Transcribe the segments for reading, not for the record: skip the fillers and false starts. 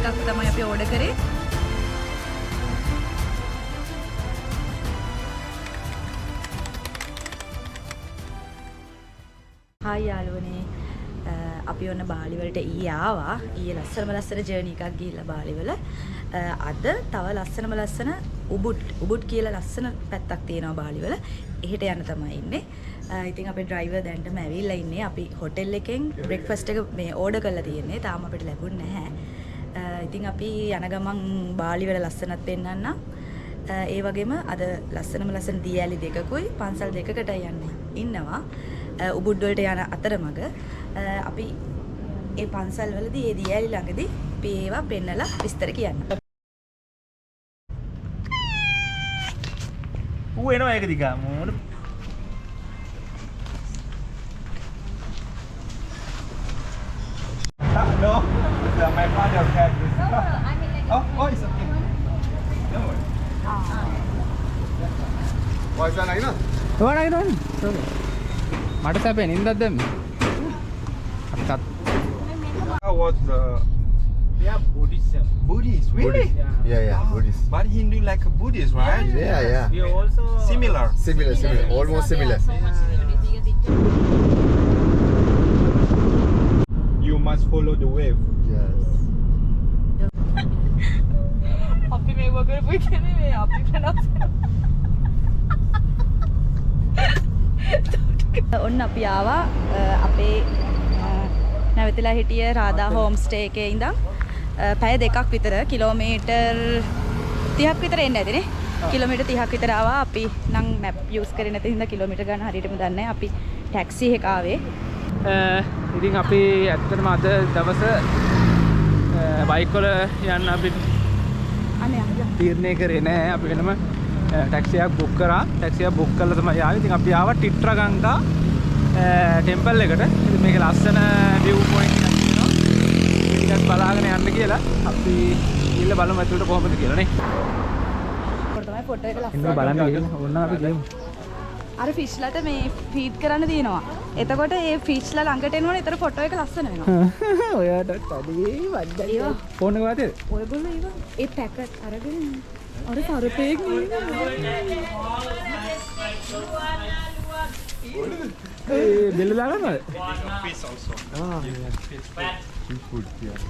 එකක් තමයි අපි ඕඩර් කරේ. හායි යාළුවනේ. අපි ඔන්න බාලි වලට ඊයේ ආවා. ඊයේ ලස්සන ජර්නි එකක් ගිහිල්ලා බාලි වල. අද තව ලස්සන උබුට් කියලා ලස්සන පැත්තක් තියෙනවා බාලි වල. එහෙට යන්න තමයි ඉන්නේ. ඉතින් අපේ ඩ්‍රයිවර් දැන්ටම ඇවිල්ලා ඉන්නේ. අපි හොටෙල් එකෙන් බ්‍රෙක්ෆාස්ට් එක මේ ඕඩර් කරලා තියෙන්නේ. තාම අපිට ලැබුණේ නැහැ. ඉතින් අපි යන ගමන් බාලි වල ලස්සනත් පෙන්නන්නම්. ඒ වගේම අද ලස්සන දියැලි දෙකකුයි පන්සල් දෙකකට යන්න ඉන්නවා. උබුඩ් වලට යන අතරමඟ අපි ඒ පන්සල් වලදී ඒ දියැලි ළඟදී අපි ඒවා පෙන්නලා විස්තර කියන්න. ඌ එනවා ඒක දිගා මොන no my father had this oh it's okay no why is that like that What are you doing? මට සැපේ නින්දක් දැම්මේ. අපිටත් how was the Yeah, Buddhism. Buddhist really yeah Buddhist but Hindu like a Buddhist right yeah We are also similar almost similar you must follow the wave yes අපි මේ වගේ පුයි කියන්නේ මේ අපි ප්‍රනවුන්ස් ඔන්න අපි ආවා අපේ නැවතිලා හිටිය රාදා හෝම් ස්ටේ එකේ ඉඳන් පැය දෙකක් විතර කිලෝමීටර් 30ක් විතර එන්න ඇතිනේ. කිලෝමීටර් 30ක් විතර ආවා. අපි නම් මැප් යූස් කරේ නැති හින්දා කිලෝමීටර් ගන්න හරියටම දන්නේ නැහැ. අපි ටැක්සි එකක ආවේ. ඉතින් අපි ඇත්තටම අද දවස බයික් වල යන්න අපි තීරණය කරේ නෑ. අපි වෙනම ටැක්සියක් බුක් කරා. ටැක්සියක් බුක් කරලා තමයි ආවේ. ඉතින් අපි ආවා ටිට්‍රගංගා ටෙම්පල් එකට. ඉතින් මේක ලස්සන view point එකක් තියෙනවා. ටිකක් බලාගෙන යන්න කියලා අපි ගිහලා බලමු ඇතුළට කොහොමද කියලා නේ. තමයි ෆොටෝ එක ලස්සන. ඉන්න බලන්න ගිහමු. ඕන්න අපි ගිහමු. අර ෆිෂ්ලට මේ ෆීඩ් කරන්න දිනවා. එතකොට ඒ ෆිෂ්ලා ළඟට එනවනේ. ඒතර ෆොටෝ එක ලස්සන වෙනවා. ඔයාටත් අදී වද්දයි. ෆෝන් එක වාතේද? ඔයගොල්ලෝ ඒ පැකට් අරගෙන අර කරපේක් ඒ බෙල්ල දාගන්නවද? fish also seafood yeah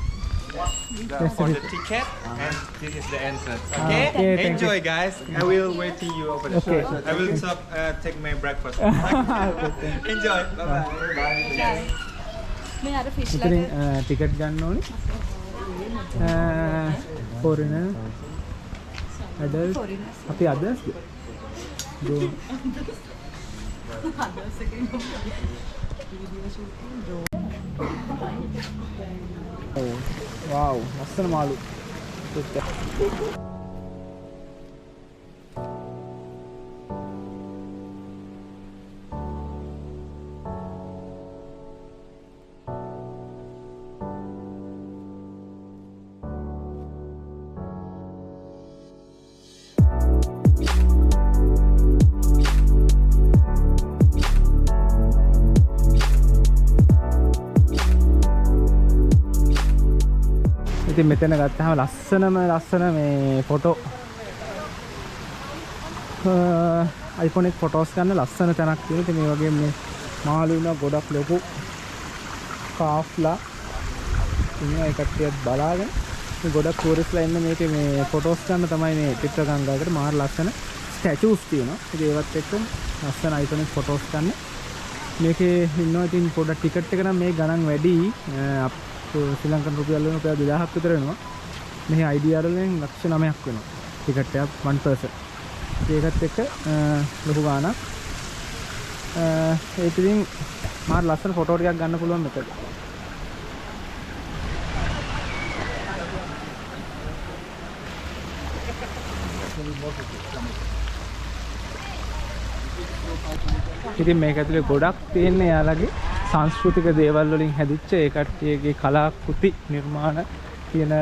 for the ticket and this is the entrance okay okay, thank enjoy guys I will wait till you over the Okay. I will take my breakfast enjoy bye bye මේ අර ඉතින් ෆිෂ්ලට ticket ගන්න ඕනේ. foreigner adult අපි others go oh wow ලස්සන මාළු. ඉතින් මෙතන ගත්තාම ලස්සන මේ ෆොටෝ අයිකොනික් ෆොටෝස් ගන්න ලස්සන තැනක් තියෙනවා. ඉතින් මේ වගේ මේ මාළු ඉන්නවා ගොඩක් ලොකු කාෆ්ලා ඉන්නවා. ඒ කට්ටියත් බලාගෙන මේ ගොඩක් ටූරිස්ට්ලා ඉන්න මේකේ මේ ෆොටෝස් ගන්න තමයි මේ ටිට්‍රගංගාවකට මාර ලස්සන ස්ටැචුස් තියෙනවා. ඉතින් ඒවත් එක්ක ලස්සන අයිකොනික් ෆොටෝස් ගන්න මේකේ ඉන්නවා. ඉතින් පොඩක් ටිකට් එක නම් මේ ගණන් වැඩි. ශ්‍රී ලංකන් රුපියල් වලින් රුපියල් 2000ක් විතර වෙනවා. මෙහි IDR වලින් ලක්ෂ 9ක් වෙනවා. ටිකට් එකක් 1 person. ඒකත් එක්ක ලොකු ගාණක්. ඒක ඉතින් මාර ලස්සන ෆොටෝ ටිකක් ගන්න පුළුවන් මෙතන. ඉතින් මේක ඇතුලේ ගොඩක් තියෙන්නේ යාළගේ සංස්කෘතික දේවල් වලින් හැදිච්ච ඒ කට්ටියගේ කලාකෘති නිර්මාණ කියන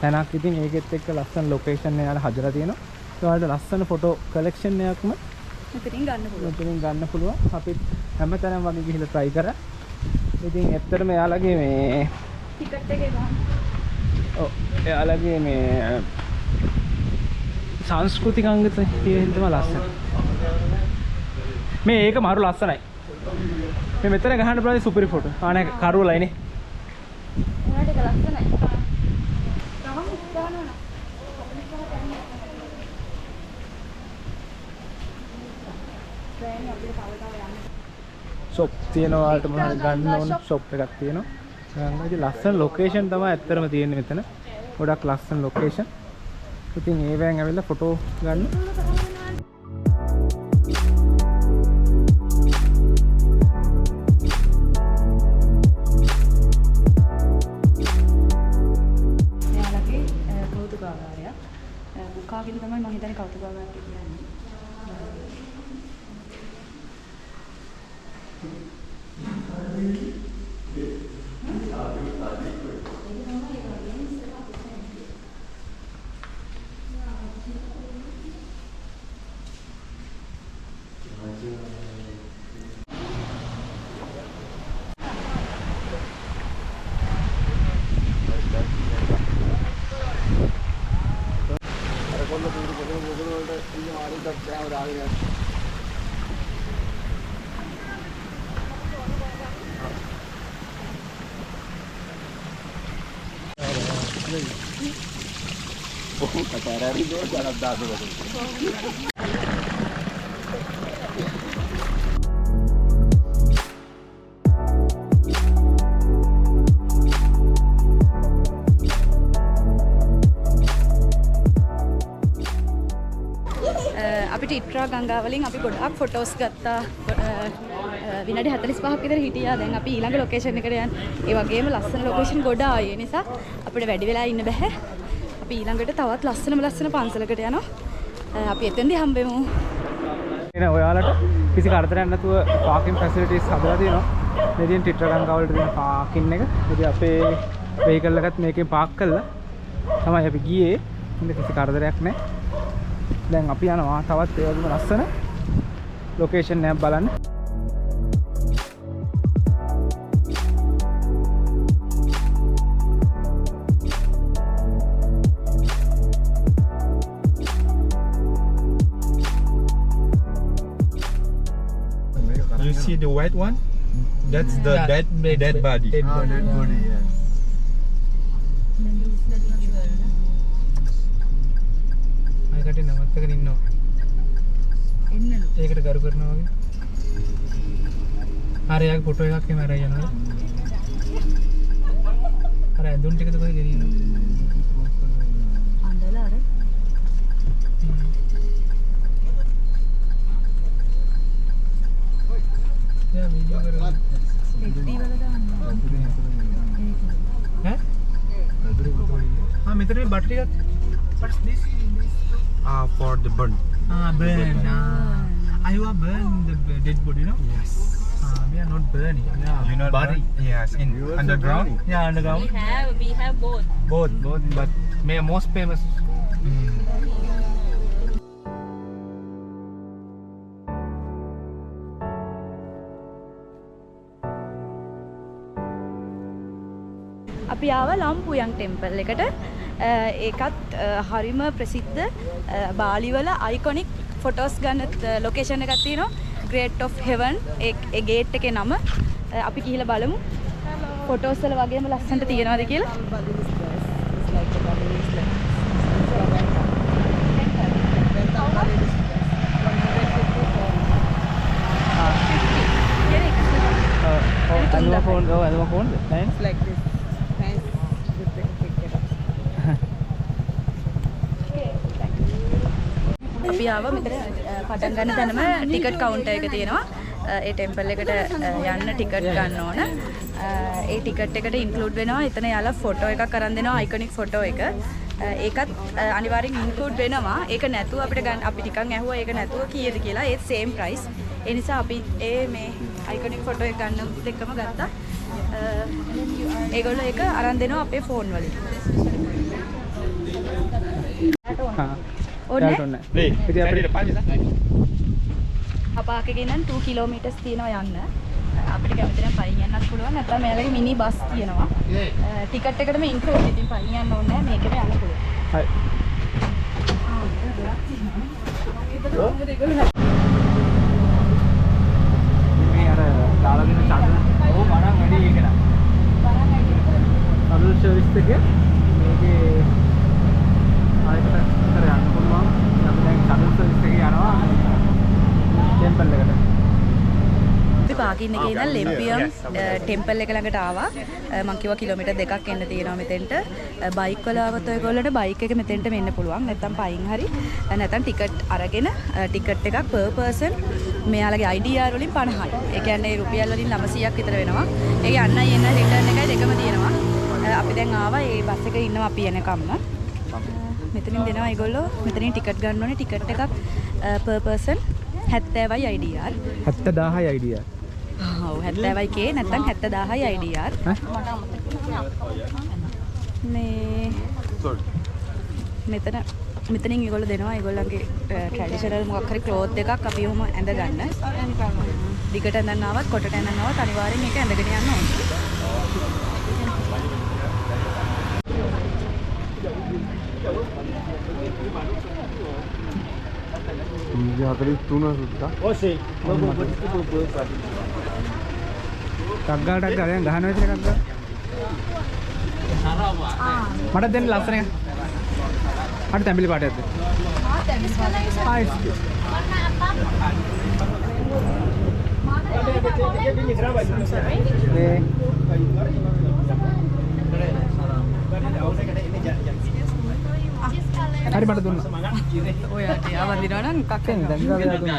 තැනක්. ඉතින් ඒකෙත් එක්ක ලස්සන ලොකේෂන් එක යාලා හදලා තියෙනවා. ඒ වලට ලස්සන ෆොටෝ කලෙක්ෂන් එකක්ම මෙතනින් ගන්න පුළුවන්. මෙතනින් ගන්න පුළුවන්. අපි හැමතැනම වගේ ගිහිල්ලා try කරා. ඉතින් ඇත්තටම යාළගේ මේ ටිකට් එකේ ගන්න. ඔව් එයාලගේ මේ සංස්කෘතික අංග තියෙන තමයි ලස්සන. මේ ඒක මාරු ලස්සනයි. මේ මෙතන ගහන්න බලද්දි සුපිරි ෆොටෝ. ආනේ කරුවලයිනේ. එයාට ඒක ලස්සනයි. ෂොප් තියෙනවා වලට මොනවද ගන්න ඕන ෂොප් එකක් තියෙනවා. ගන්න ඉතින් ලස්සන ලොකේෂන් තමයි ඇත්තටම තියෙන්නේ මෙතන. ගොඩක් ලස්සන ලොකේෂන්. ඉතින් ඒවෙන් ඇවිල්ලා ෆොටෝ ගන්න. එයාලගේ කෞතුකාගාරයක්. මුඛාගෙන තමයි මම හිතන්නේ කෞතුකාගාරය කියන්නේ. අපිට ඉට්‍රා ගංගාවලින් අපි ගොඩක් ෆොටෝස් ගත්තා. විනාඩි 45ක් විතර හිටියා. දැන් අපි ඊළඟ ලොකේෂන් එකට යන්න. ඒ වගේම ලස්සන ලොකේෂන් ගොඩ ආයේ නිසා අපිට වැඩි වෙලා ඉන්න බෑ. අපි ඊළඟට තවත් ලස්සන පන්සලකට යනවා. අපි එතෙන්දී හම්බෙමු. එන ඔයාලට කිසි කරදරයක් නැතුව පාකින් ෆැසිලිටිස් හදලා තියෙනවා. මේ දින ඉට්‍රා ගංගාවලට තියෙන පාකින් එක. ඉතින් අපේ වෙහිකල් එකත් මේකෙන් පාක් කළා. තමයි අපි ගියේ. ඉතින් කිසි කරදරයක් නැහැ. දැන් අපි යනවා තවත් ඒ වගේම ලස්සන ලොකේෂන් එකක් බලන්න. You see the white one? That's the dead body. Dead body, yes. අයකට නවත්තගෙන ඉන්නවා. එන්නලු. ඒකට කරු කරනවා වගේ. හරි යාගේ ෆොටෝ එකක් එම අරගෙන යනවා. අර ඇඳුම් ටිකද කොහෙද ගෙනියන්නේ? අඬලා අර. යා වීඩියෝ කරලා. එක්ටි වල දාන්න. ඈ? මෙතන මේ බට් ටිකක්. What's this? For the burn. Burn. I want burn the dead body, no? Yes. We are not burning. You know Body. Yes, in underground. Yeah, underground. We have both. Both, but may most famous. අපි ආව ලම්පුයන් temple එකට. ඒකත් හරිම ප්‍රසිද්ධ බාලිවල iconic photos ගන්න location එකක් තියෙනවා. Gate of Heaven A gate එකේ නම. අපි ගිහිල්ලා බලමු ෆොටෝස් වල වගේම ලස්සනට තියෙනවද කියලා. Annual phone, annual phone. Thanks. Like this. Thanks. Good to take care of. අපි ආව මෙතන පටන් ගන්න තැනම ටිකට් කවුන්ටර් එක තියෙනවා. ඒ ටෙම්පල් එකට යන්න ටිකට් ගන්න ඕන. ඒ ටිකට් එකට ඉන්ක්ලූඩ් වෙනවා එතන යාලා ෆොටෝ එකක් අරන් දෙනවා අයිකොනික් ෆොටෝ එක. ඒකත් අනිවාර්යෙන් ඉන්ක්ලූඩ් වෙනවා. ඒක නැතුව අපිට ගන්න අපි ටිකක් ඇහුවා ඒක නැතුව කීයද කියලා. ඒත් සේම් ප්‍රයිස්. ඒ නිසා අපි මේ අයිකොනික් ෆොටෝ එක ගන්න දෙකම ගත්තා. ඒගොල්ලෝ ඒක අරන් දෙනවා අපේ ෆෝන් වලින්. ඕනේ. Nih, Jadi apa? di depan bisa. අපාකේ ඉඳන් 2 කිලෝමීටර්ස් තියෙනවා යන්න. අපිට කැමති නම් පයින් යන්නත් පුළුවන්. නැත්නම් මෙයාලගේ මිනි බස් තියෙනවා. ටිකට් එකටම ඉන්ක්ලූඩ්. ඉතින් පයින් යන්න ඕනේ නැහැ. මේකෙම යන්න පුළුවන්. හරි. මේ අර දාලා දෙන චඩ ඕ මරන් වැඩි ඒක නා. සර්විස් සර්විස් එකේ මේකේ ආයෙත් අතර යන්න පුළුවන්. අපි දැන් සර්විස් සර්විස් එකේ යනවා ටෙම්පල් එකට. අපි පාකින් එකේ ඉඳන් ලෙම්පියම් ටෙම්පල් එක ළඟට ආවා. මං කිව්වා කිලෝමීටර් 2ක් එන්න තියෙනවා මෙතෙන්ට. බයික් වල ආවොත් ඔයගොල්ලන්ට බයික් එක මෙතෙන්ට මෙන්න පුළුවන්. නැත්තම් පයින් හරි. නැත්තම් ටිකට් අරගෙන ටිකට් එකක් per person මෙයාලගේ IDR වලින් 50යි. ඒ කියන්නේ රුපියල් වලින් 900ක් විතර වෙනවා. ඒකේ යන්නයි එන්න රිටර්න් එකයි දෙකම තියෙනවා. අපි දැන් ආවා ඒ බස් එකේ ඉන්නවා අපි එනකම්ම. මෙතනින් දෙනවා ඒගොල්ලෝ මෙතනින් ටිකට් ගන්න ඕනේ. ටිකට් එකක් per person 70යි IDR. 70000යි IDR. ඔව් 70යි K නැත්නම් 70000යි IDR. මේ මෙතනින් ඒගොල්ලෝ දෙනවා ඒගොල්ලන්ගේ ට්‍රැඩිෂනල් මොකක් හරි ක්ලෝත් එකක් අපි ඔහොම ඇඳ ගන්න. දිගට ඇඳන් ආවත් කොටට ඇඳන් ආවත් අනිවාර්යෙන් මේක ඇඳගෙන යන්න ඕනේ. කග්ගාටක් ගාලා ගහනවා විතර කග්ගා. මට දෙන්න ලස්සන එක. අර තැඹිලි පාටයක්ද? තැඹිලි පාටයි. හරි මට දුන්නා. ඔයාට යා වඳිනවා නම් එකක් දැන් ගාලා දුන්නා.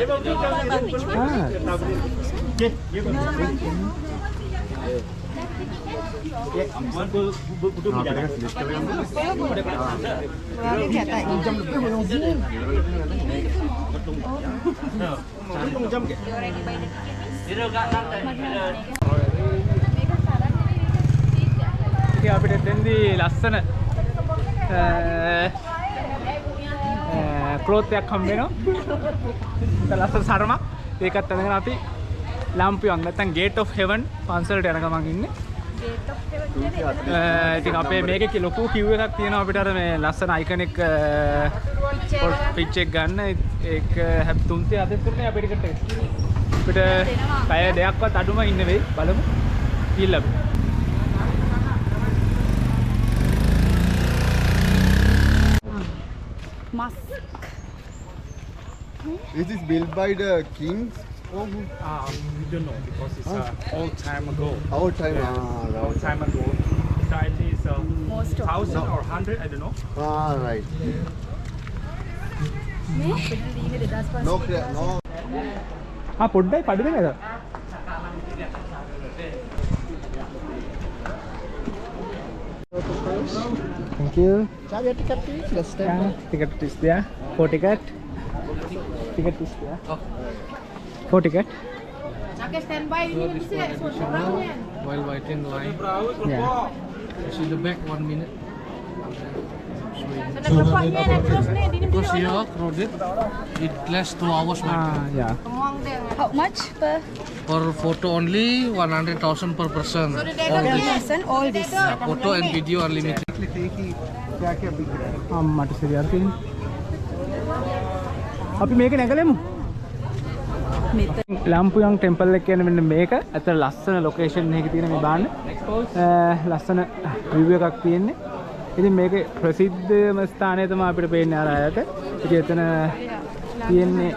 අපිට දෙන්දී ලස්සන ක්ලෝත් එකක් හම්බ වෙනවා. ලස්සන සරමක්. ඒකත් අඳගෙන අපි ලාම්පියන් නැත්නම් ගේට් ඔෆ් හෙවන් පන්සලට යන ගමන් ඉන්නේ. ගේට් ඔෆ් හෙවන් කියන්නේ ඉතින් අපේ මේකේ ලොකු කිව් එකක් තියෙනවා අපිට අර මේ ලස්සන අයිකනික් පිච් එක ගන්න. ඒක 300 අතෙන්තුනේ අපේ ටිකට් එක. අපිට පැය දෙකක්වත් අඩුම ඉන්න වෙයි. බලමු. ගිහිල්ලා අපි. මස් Is this built by the kings? We don't know because it's old time ago. Our time. Old time ago. So it is Most of 1,000 or 100, I don't know. Right. No, no. පොඩ්ඩයි පඩු දෙන්නද? Thank you. Have your ticket please? Let's Ticket is there. 4 ticket. Ticket is there. 4 ticket. While waiting line, Yeah. see the back 1 minute. Because here crowded, it lasts 2 hours. Yeah. how much per For photo only 100,000 per person. person all this Photo and video unlimited. අම්මට සිරියක් තියෙන්නේ. අපි මේක නැගලෙමු. මෙතන ලාම්පුයන් temple එක කියන්නේ මෙන්න මේක. ඇත්තට ලස්සන ලොකේෂන් එකක තියෙන මේ බාන්න. ලස්සන රිව් එකක් තියෙන්නේ. ඉතින් මේකේ ප්‍රසිද්ධම ස්ථානය තමයි අපිට පේන්නේ අර අයට. ඉතින් එතන තියෙන්නේ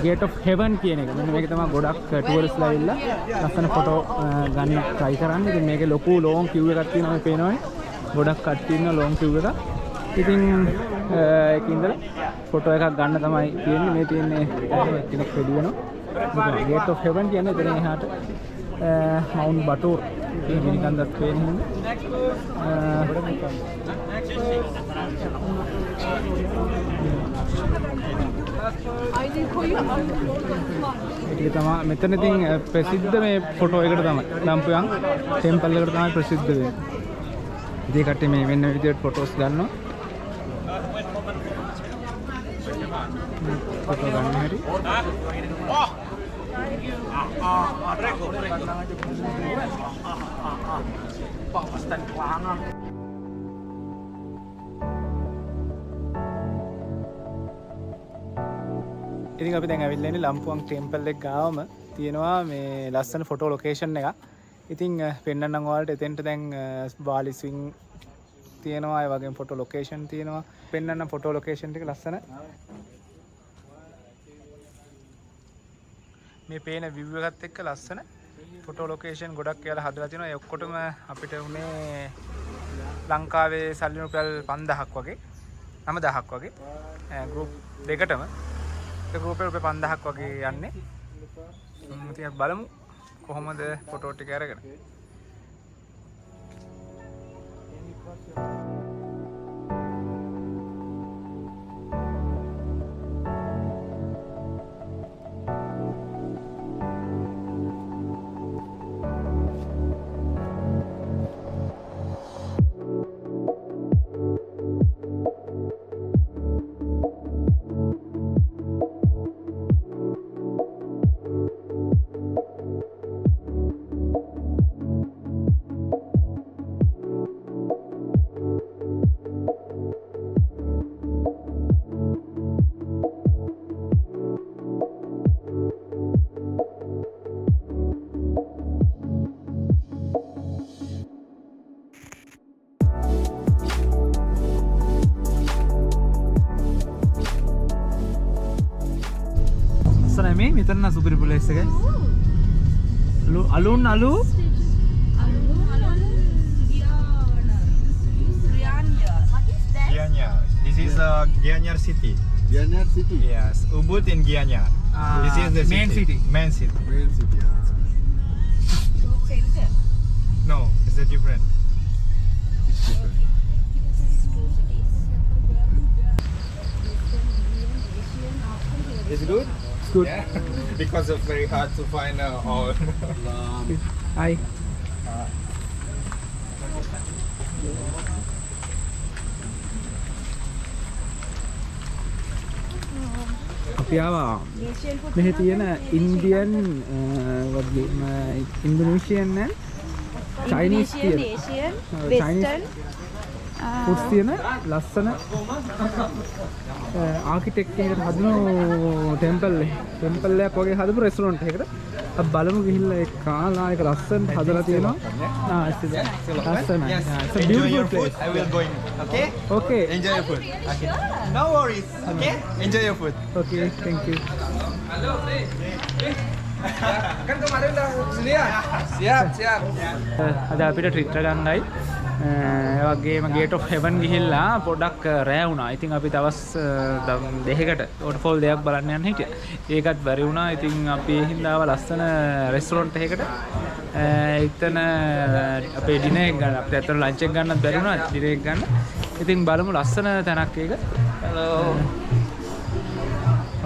ගේට් ඔෆ් හෙවන් කියන එක. මෙන්න මේක තමයි ගොඩක් ටුවරිස්ට්ලා ඇවිල්ලා ලස්සන ෆොටෝ ගන්න try කරන්නේ. ඉතින් මේකේ ලොකු ලොන් queue එකක් තියෙනවා මේ පේනවනේ. ගොඩක් කට්ටිය ඉන්න ලොන් queue එකක්. ඉතින් ඒක ඉඳලා ෆොටෝ එකක් ගන්න තමයි තියෙන්නේ. මේ තියෙන්නේ කෙනෙක් රෙඩි වෙනවා. ගේට් ඔෆ් හෙවන් කියන්නේ එතන එහාට මවුන්ට් බටෝර් කියන මිනිකන්දක් පේන්නේ. ඒක තමයි මෙතන ඉතින් ප්‍රසිද්ධ මේ ෆොටෝ එකට තමයි ලාම්පුයන් ටෙම්පල් එකට තමයි ප්‍රසිද්ධ වෙන්නේ. ඉතින් කට්ටිය මේ වෙන විදිහට ෆොටෝස් ගන්නවා. ෆොටෝ ගන්න හැටි. ඉතින් අපි දැන් ඇවිල්ලා ඉන්නේ ලම්පුවන්ග් ටෙම්පල් එක ගාවම තියෙනවා මේ ලස්සන ෆොටෝ ලොකේෂන් එකක්. ඉතින් පෙන්නන්නම් ඔයාලට එතෙන්ට දැන් බාලි ස්විං තියෙනවා, ඒ වගේම ෆොටෝ ලොකේෂන් තියෙනවා. පෙන්නන්නම් ෆොටෝ ලොකේෂන් ටික ලස්සන. මේ පේන view එකත් එක්ක ලස්සන ෆොටෝ ලොකේෂන් ගොඩක් කියලා හදලා තිනවා. ඒ ඔක්කොටම අපිට උනේ ලංකාවේ සල්ලි රුපියල් 5000ක් වගේ 9000ක් වගේ ගෲප් දෙකටම. ඒ ගෲප් එක රුපියල් 5000ක් වගේ යන්නේ. ඉතින් බලමු කොහොමද ෆොටෝ ටික අරගෙන. මේ මෙතන සුපිරි ප්ලේස් එක. අලුන් Gianyar. This is Gianyar city. Gianyar city. Yes, Ubud in Gianyar. This is the main city. Main city. Main city. No, it's a different. It's different. It's good. good. Yeah, because it's very hard to find all. Hi. අපි ආවා මෙහි තියෙන Indian වගේම ඉන්ඩෝනේෂියන් and Chinese තියෙන Chinese foods තියෙන ලස්සන architecture එකකට හදන ටෙම්පල් එකක් වගේ හදපු රෙස්ටොරන්ට් එකකට අපි බලමු ගිහිල්ලා ඒ කාලා එක ලස්සනට හදලා තියෙනවා. ලස්සනයි. Yes, It's a enjoy beautiful your food. place. I will go in. Okay? Okay. Enjoy your food. Okay. No worries. Okay? Enjoy your food. Okay, thank you. Kan kemarin udah sini ya? Siap. අද අපිට trip එක ගන්නයි ඒ වගේම gate of හෙවන් ගිහිල්ලා පොඩක් රෑ වුණා. ඉතින් අපි දවස් දෙකකට වොටර්ෆෝල් දෙකක් බලන්න යන්න හිටියා. ඒකත් බැරි වුණා. ඉතින් අපි හින්දාව ලස්සන රෙස්ටොරන්ට් එකකට එතන අපේ ඩිනර් එක ගන්න. අපිට ඇත්තට ලන්ච් එක ගන්නත් බැරි වුණා. ඩිනර් එක ගන්න. ඉතින් බලමු ලස්සන තැනක් ඒක.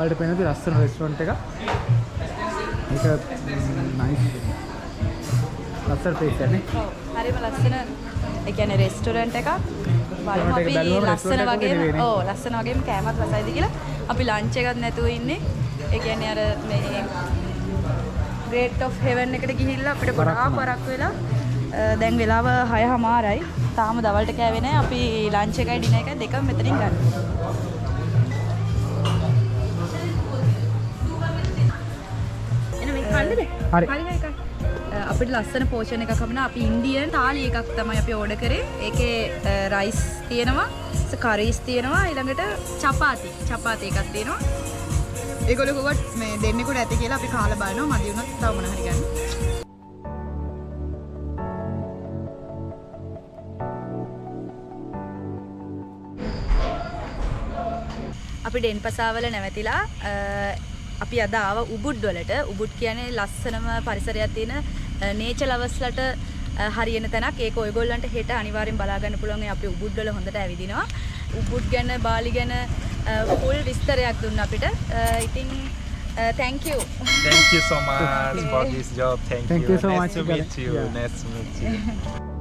වලට පේනද ලස්සන රෙස්ටොරන්ට් එකක්. ඒක නයිස්. ලස්සන ප්ලේස් එකනේ. හරිම ලස්සන ඒ කියන්නේ රෙස්ටොරන්ට් එකක්. බලමු අපි ලස්සන වගේම ලස්සන වගේම කෑමත් රසයිද කියලා. අපි ලන්ච් එකක් නැතුව ඉන්නේ. ඒ කියන්නේ අර මේ ග්‍රේට් ඔෆ් හෙවන් එකට ගිහිල්ලා අපිට ගොඩාක් වරක් වෙලා දැන් වෙලාව 6:00යි. තාම දවල්ට කෑවේ නැහැ. අපි ලන්ච් එකයි ඩිනර් එකයි දෙකම මෙතනින් ගන්න. එන මේ කන්නද? හරි. අපිට ලස්සන පෝෂන් එකක් හම්බුණා. අපි ඉන්දියන් තාලි එකක් තමයි අපි ඕඩර් කරේ. ඒකේ රයිස් තියෙනවා, කරීස් තියෙනවා, ඊළඟට චපාති එකක් තියෙනවා. ඒගොල්ලෝ කිව්වත් මේ දෙන්නෙකුට ඇති කියලා අපි කාලා බලනවා. මදි වුණොත් තව මොන හරි ගන්න. අපි ඩෙන්පසාවල නැවතිලා අපි අද ආව උබුඩ් වලට. උබුඩ් කියන්නේ ලස්සනම පරිසරයක් තියෙන නේචර් ලවර්ස්ලට හරියන තැනක්. ඒක ඔයගොල්ලන්ට හෙට අනිවාර්යෙන් බලා ගන්න පුළුවන්. අපි උබුඩ් වල හොඳට ඇවිදිනවා. උබුඩ් ගැන බාලි ගැන full විස්තරයක් දුන්න අපිට. ඉතින් thank you. Thank you so much for this job. Thank Thank you so nice much. to meet you. Yeah. Nice to meet you.